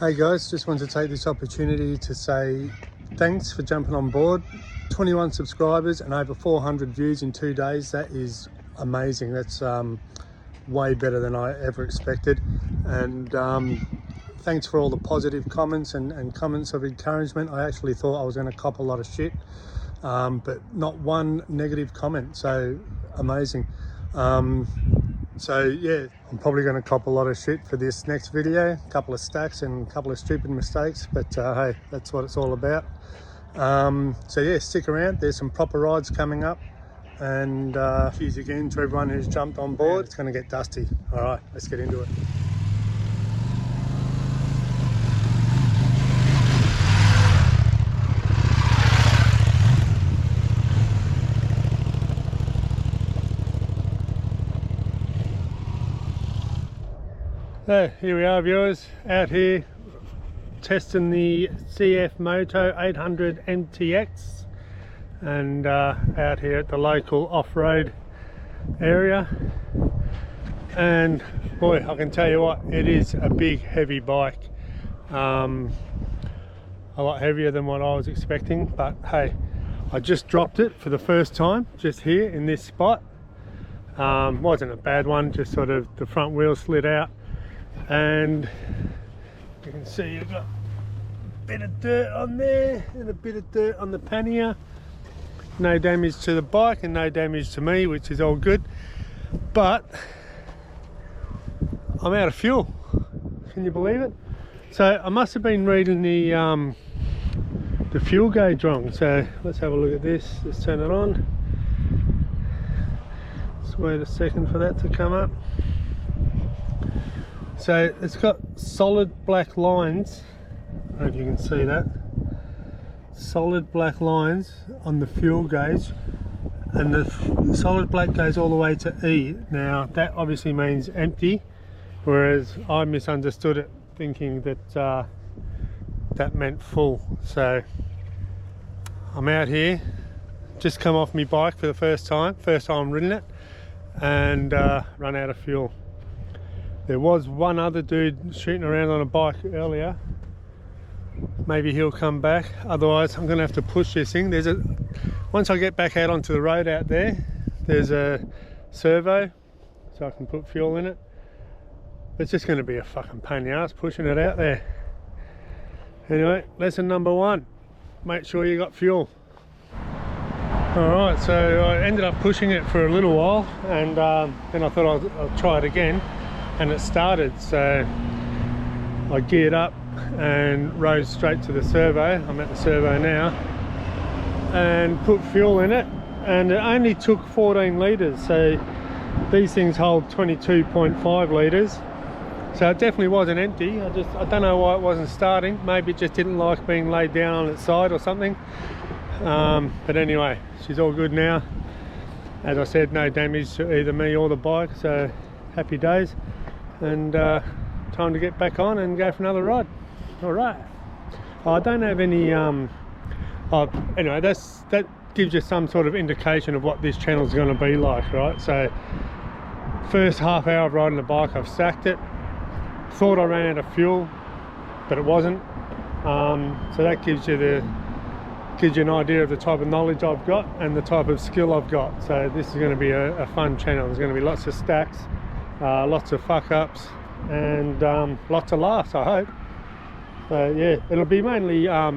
Hey guys, just wanted to take this opportunity to say thanks for jumping on board. 21 subscribers and over 400 views in 2 days. That is amazing. That's way better than I ever expected. And thanks for all the positive comments and comments of encouragement. I actually thought I was going to cop a lot of shit, but not one negative comment. So amazing. So yeah, I'm probably going to cop a lot of shit for this next video, a couple of stacks and a couple of stupid mistakes, but hey, that's what it's all about. So yeah, stick around, there's some proper rides coming up, and cheers again to everyone who's jumped on board. It's going to get dusty. All right, let's get into it. So here we are, viewers, out here testing the CFMOTO 800 MTX, and out here at the local off-road area. And boy, I can tell you what, it is a big heavy bike, a lot heavier than what I was expecting, but hey, I just dropped it for the first time just here in this spot. Wasn't a bad one, just sort of the front wheel slid out. And you can see you've got a bit of dirt on there and a bit of dirt on the pannier. No damage to the bike and no damage to me, which is all good. But I'm out of fuel. Can you believe it? So I must have been reading the fuel gauge wrong. So let's have a look at this. Let's turn it on. Just wait a second for that to come up. So it's got solid black lines, I don't know if you can see that, solid black lines on the fuel gauge, and the solid black goes all the way to E. Now that obviously means empty, whereas I misunderstood it thinking that that meant full. So I'm out here, just come off my bike for the first time ridden it, and run out of fuel. There was one other dude shooting around on a bike earlier. Maybe he'll come back. Otherwise, I'm gonna have to push this thing. Once I get back out onto the road out there, there's a servo, so I can put fuel in it. It's just gonna be a fucking pain in the ass pushing it out there. Anyway, lesson number one, make sure you got fuel. All right, so I ended up pushing it for a little while, and then I thought I'll try it again. And it started, so I geared up and rode straight to the servo. I'm at the servo now, and put fuel in it, and it only took 14 litres. So these things hold 22.5 litres, so it definitely wasn't empty. I don't know why it wasn't starting. Maybe it just didn't like being laid down on its side or something. But anyway, she's all good now. As I said, no damage to either me or the bike, so happy days. And time to get back on and go for another ride. All right. I don't have any anyway, that gives you some sort of indication of what this channel is going to be like, right? So first half hour of riding the bike, I've sacked it. Thought I ran out of fuel, but it wasn't. So that gives you an idea of the type of knowledge I've got and the type of skill I've got. So this is going to be a fun channel. There's going to be lots of stacks, lots of fuck ups, and lots of laughs, I hope. So yeah, it'll be mainly a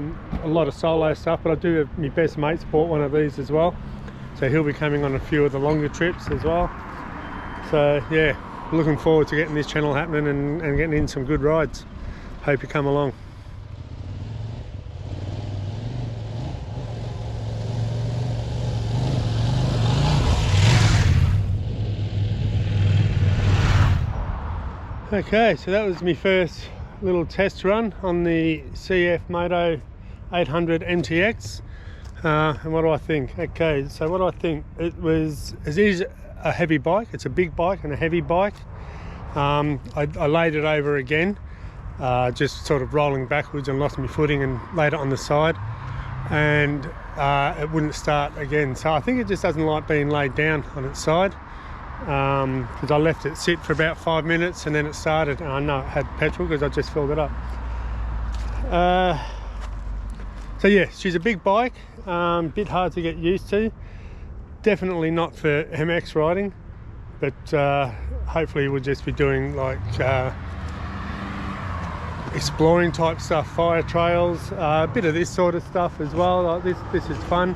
lot of solo stuff, but I do have my best mate's bought one of these as well, so he'll be coming on a few of the longer trips as well. So yeah, looking forward to getting this channel happening and getting in some good rides. Hope you come along. Okay, so that was my first little test run on the CFMOTO 800 MTX. And what do I think? Okay, so what do I think? It is a heavy bike. It's a big bike and a heavy bike. I laid it over again, just sort of rolling backwards, and lost my footing and laid it on the side, and it wouldn't start again. So I think it just doesn't like being laid down on its side. Because I left it sit for about 5 minutes and then it started, and I know it had petrol because I just filled it up. So yeah, she's a big bike, bit hard to get used to. Definitely not for MX riding, but hopefully we'll just be doing like exploring type stuff, fire trails, a bit of this sort of stuff as well. Like this is fun.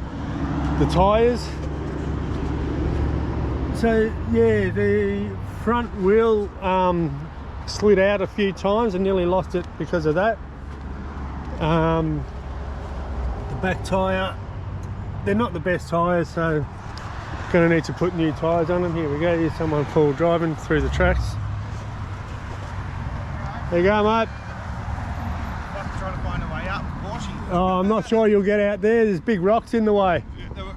The tyres. So yeah, the front wheel slid out a few times and nearly lost it because of that. The back tyre, they're not the best tyres, so gonna need to put new tyres on them. Here we go, here's someone full driving through the tracks. There you go, mate. Trying to find a way up, Oh, I'm not sure you'll get out there. There's big rocks in the way.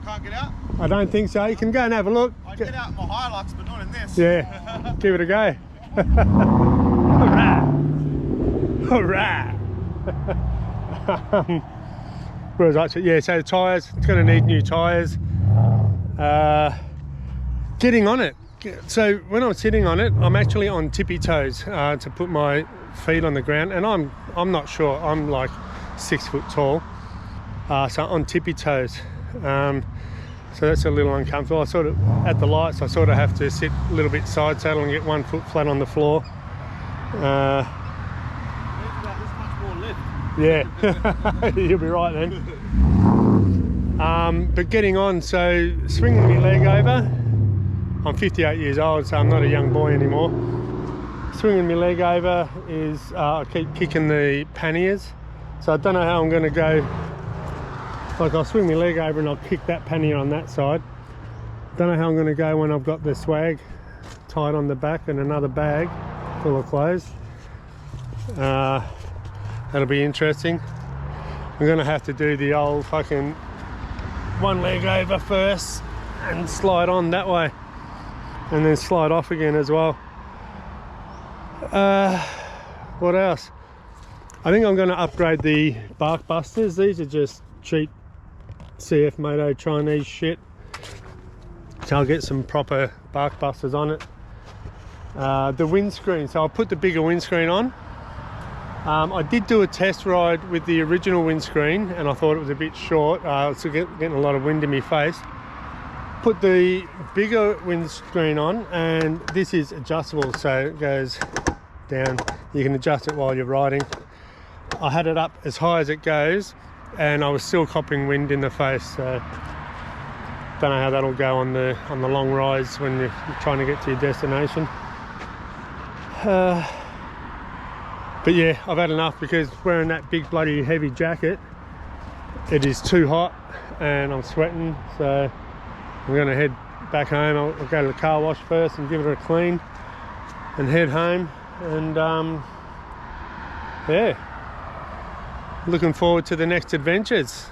Can't get out? I don't think so. You can go and have a look. I'd get out in my highlights, but not in this. Yeah, give it a go. Hurrah! Hurrah! Where was I? Yeah, so the tyres, it's going to need new tyres. Getting on it. So when I'm sitting on it, I'm actually on tippy toes to put my feet on the ground, and I'm not sure. I'm like 6 foot tall, so on tippy toes. So that's a little uncomfortable. I sort of, at the lights, I sort of have to sit a little bit side saddle and get 1 foot flat on the floor. Yeah, you'll be right then. But getting on, so swinging my leg over. I'm 58 years old, so I'm not a young boy anymore. Swinging my leg over is, I keep kicking the panniers. So I don't know how I'm going to go. Like I'll swing my leg over and I'll kick that pannier on that side. Don't know how I'm going to go when I've got the swag tied on the back and another bag full of clothes. That'll be interesting. I'm going to have to do the old fucking one leg over first and slide on that way and then slide off again as well. What else? I think I'm going to upgrade the bark busters. These are just cheap CFMOTO Chinese shit, so I'll get some proper bark busters on it. The windscreen, so I'll put the bigger windscreen on. I did do a test ride with the original windscreen and I thought it was a bit short, so getting a lot of wind in my face. Put the bigger windscreen on, and this is adjustable, so it goes down. You can adjust it while you're riding. I had it up as high as it goes and I was still copping wind in the face, so don't know how that'll go on the long rides when you're trying to get to your destination. But yeah, I've had enough, because wearing that big bloody heavy jacket, it is too hot and I'm sweating, so I'm going to head back home. I'll go to the car wash first and give it a clean and head home, and yeah, looking forward to the next adventures.